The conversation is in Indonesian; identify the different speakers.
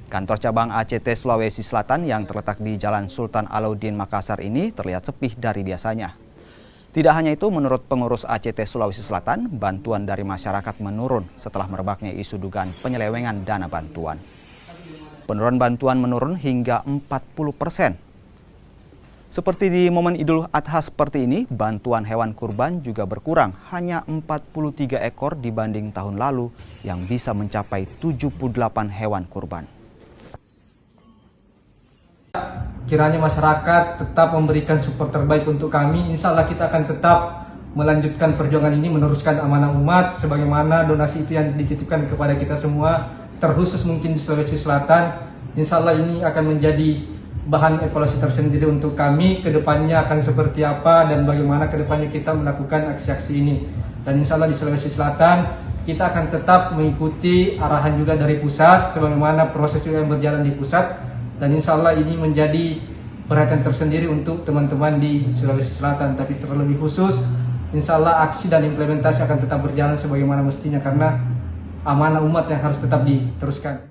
Speaker 1: Kantor cabang ACT Sulawesi Selatan yang terletak di Jalan Sultan Alauddin Makassar ini terlihat sepi dari biasanya. Tidak hanya itu, menurut pengurus ACT Sulawesi Selatan, bantuan dari masyarakat menurun setelah merebaknya isu dugaan penyelewengan dana bantuan. Penurunan bantuan menurun hingga 40%. Seperti di momen Idul Adha seperti ini, bantuan hewan kurban juga berkurang, hanya 43 ekor dibanding tahun lalu yang bisa mencapai 78 hewan kurban.
Speaker 2: Kiranya masyarakat tetap memberikan support terbaik untuk kami. Insya Allah kita akan tetap melanjutkan perjuangan ini, meneruskan amanah umat sebagaimana donasi itu yang dititipkan kepada kita semua, terkhusus mungkin di Sulawesi Selatan. Insya Allah ini akan menjadi bahan evaluasi tersendiri untuk kami, kedepannya akan seperti apa dan bagaimana kedepannya kita melakukan aksi-aksi ini. Dan insya Allah di Sulawesi Selatan kita akan tetap mengikuti arahan juga dari pusat, sebagaimana proses juga yang berjalan di pusat. Dan insya Allah ini menjadi perhatian tersendiri untuk teman-teman di Sulawesi Selatan. Tapi terlebih khusus, insya Allah aksi dan implementasi akan tetap berjalan sebagaimana mestinya, karena amanah umat yang harus tetap diteruskan.